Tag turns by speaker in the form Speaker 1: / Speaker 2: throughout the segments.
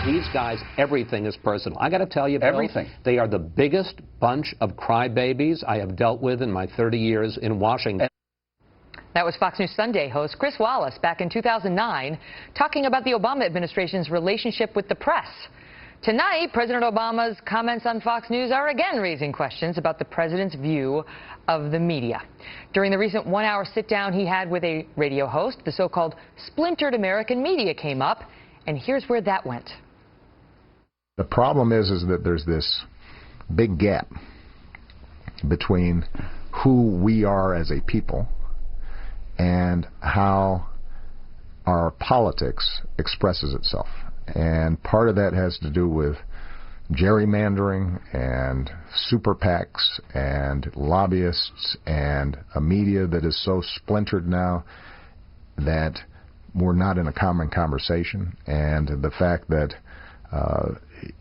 Speaker 1: These guys, everything is personal. I got to tell you, Bill,
Speaker 2: everything.
Speaker 1: They are the biggest bunch of crybabies I have dealt with in my 30 years in Washington.
Speaker 3: That was Fox News Sunday host Chris Wallace back in 2009 talking about the Obama administration's relationship with the press. Tonight, President Obama's comments on Fox News are again raising questions about the president's view of the media. During the recent one-hour sit-down he had with a radio host, the so-called splintered American media came up, and here's where that went.
Speaker 4: The problem is that there's this big gap between who we are as a people and how our politics expresses itself. And part of that has to do with gerrymandering and super PACs and lobbyists and a media that is so splintered now that we're not in a common conversation. And the fact that,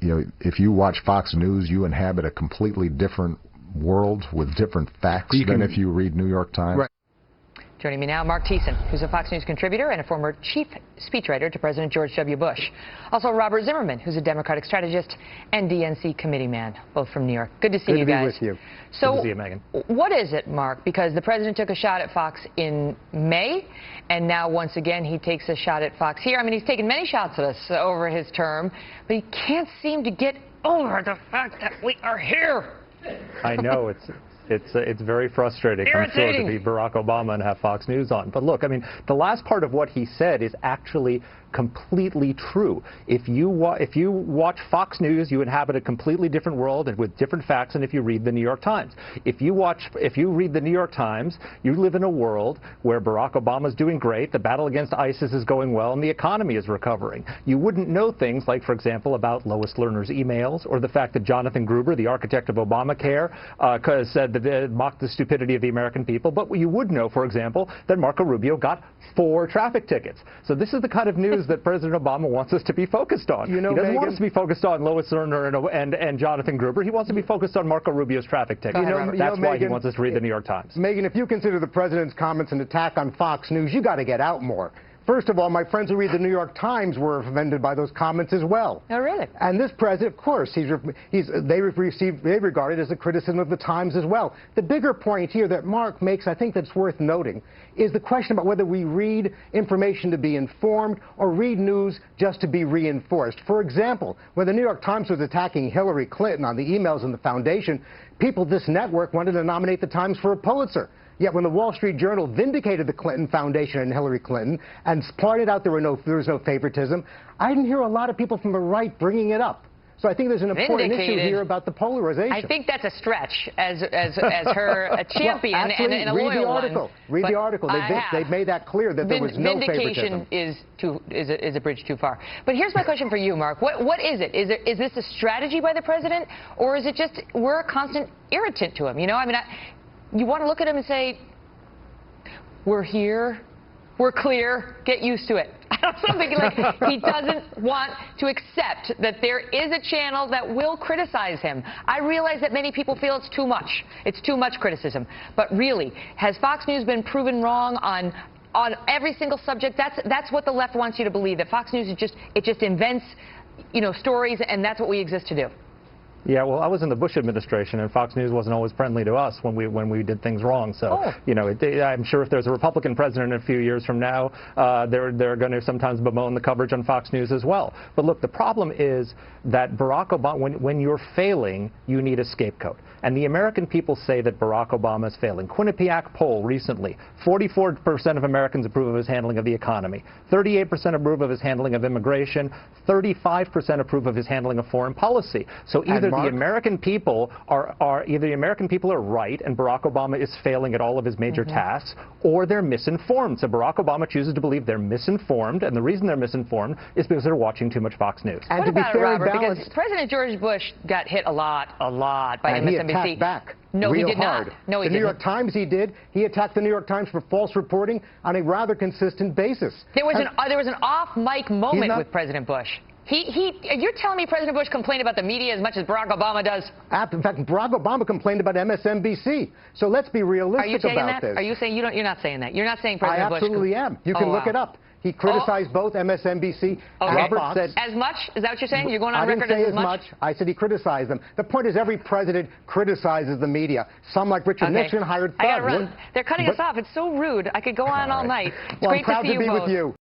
Speaker 4: if you watch Fox News, you inhabit a completely different world with different facts than if you read New York Times.
Speaker 2: Right.
Speaker 3: Joining me now, Mark Thiessen, who's a Fox News contributor and a former chief speechwriter to President George W. Bush. Also, Robert Zimmerman, who's a Democratic strategist and DNC committee man, both from New York. Good to see you guys.
Speaker 2: Good to be with you.
Speaker 3: So,
Speaker 2: good to see you, Megan.
Speaker 3: What is it, Mark? Because the president took a shot at Fox in May, and now once again he takes a shot at Fox here. I mean, he's taken many shots at us over his term, but he can't seem to get over the fact that we are here.
Speaker 5: I know, it's very frustrating, I'm sure, to be Barack Obama and have Fox News on. But look, I mean, the last part of what he said is actually completely true. If you watch Fox News, you inhabit a completely different world and with different facts than if you read the New York Times. If you read the New York Times, you live in a world where Barack Obama is doing great, the battle against ISIS is going well, and the economy is recovering. You wouldn't know things like, for example, about Lois Lerner's emails or the fact that Jonathan Gruber, the architect of Obamacare, said that it mocked the stupidity of the American people. But you would know, for example, that Marco Rubio got 4 traffic tickets. So this is the kind of news that President Obama wants us to be focused on.
Speaker 2: You know,
Speaker 5: he doesn't want us to be focused on Lois Lerner and Jonathan Gruber. He wants to be focused on Marco Rubio's traffic tickets. That's why he wants us to read the New York Times.
Speaker 2: Megan, if you consider the president's comments an attack on Fox News, you got to get out more. First of all, my friends who read the New York Times were offended by those comments as well.
Speaker 3: Oh, really?
Speaker 2: And this president, of course, they regard it as a criticism of the Times as well. The bigger point here that Mark makes, I think that's worth noting, is the question about whether we read information to be informed or read news just to be reinforced. For example, when the New York Times was attacking Hillary Clinton on the emails in the foundation, people at this network wanted to nominate the Times for a Pulitzer. Yet when the Wall Street Journal vindicated the Clinton Foundation and Hillary Clinton and pointed out there was no favoritism, I didn't hear a lot of people from the right bringing it up. So I think there's an important issue here about the polarization.
Speaker 3: I think that's a stretch as her a champion
Speaker 2: well, actually,
Speaker 3: and a loyal one.
Speaker 2: Read the article. They've made that clear that there was no favoritism.
Speaker 3: Vindication is a bridge too far. But here's my question for you, Mark. What is it? Is this a strategy by the president, or is it just we're a constant irritant to him? You know, I mean, you want to look at him and say, we're here, we're clear, get used to it. Something like he doesn't want to accept that there is a channel that will criticize him. I realize that many people feel it's too much. It's too much criticism. But really, has Fox News been proven wrong on every single subject? That's what the left wants you to believe, that Fox News is just invents, stories, and that's what we exist to do.
Speaker 5: Yeah, well, I was in the Bush administration, and Fox News wasn't always friendly to us when we did things wrong. So, I'm sure if there's a Republican president in a few years from now, they're going to sometimes bemoan the coverage on Fox News as well. But look, the problem is that Barack Obama, when you're failing, you need a scapegoat. And the American people say that Barack Obama is failing. Quinnipiac poll recently, 44% of Americans approve of his handling of the economy, 38% approve of his handling of immigration, 35% approve of his handling of foreign policy. So either the American people are right and Barack Obama is failing at all of his major tasks, or they're misinformed. So Barack Obama chooses to believe they're misinformed, and the reason they're misinformed is because they're watching too much Fox News.
Speaker 2: And
Speaker 3: what about it, Robert? Because President George Bush got hit a lot by MSNBC.
Speaker 2: He attacked back.
Speaker 3: No,
Speaker 2: real
Speaker 3: he did
Speaker 2: hard.
Speaker 3: not. No, he
Speaker 2: didn't. The New York Times he attacked the New York Times for false reporting on a rather consistent basis.
Speaker 3: There was an off-mic moment with President Bush. You're telling me President Bush complained about the media as much as Barack Obama does?
Speaker 2: In fact, Barack Obama complained about MSNBC. So let's be realistic about this.
Speaker 3: Are you saying you're not saying that? You're not saying President Bush?
Speaker 2: I absolutely am. You can look it up. He criticized both MSNBC and
Speaker 3: Okay.
Speaker 2: Fox. Said,
Speaker 3: as much? Is that what you're saying? You're going on
Speaker 2: I
Speaker 3: record
Speaker 2: didn't say
Speaker 3: as much?
Speaker 2: I said he criticized them. The point is every president criticizes the media. Some, like Richard Nixon, hired thugs.
Speaker 3: I got to run. They're cutting us off. It's so rude. I could go on all night. It's
Speaker 2: well,
Speaker 3: great
Speaker 2: I'm proud
Speaker 3: to see
Speaker 2: to be
Speaker 3: you both.
Speaker 2: with you.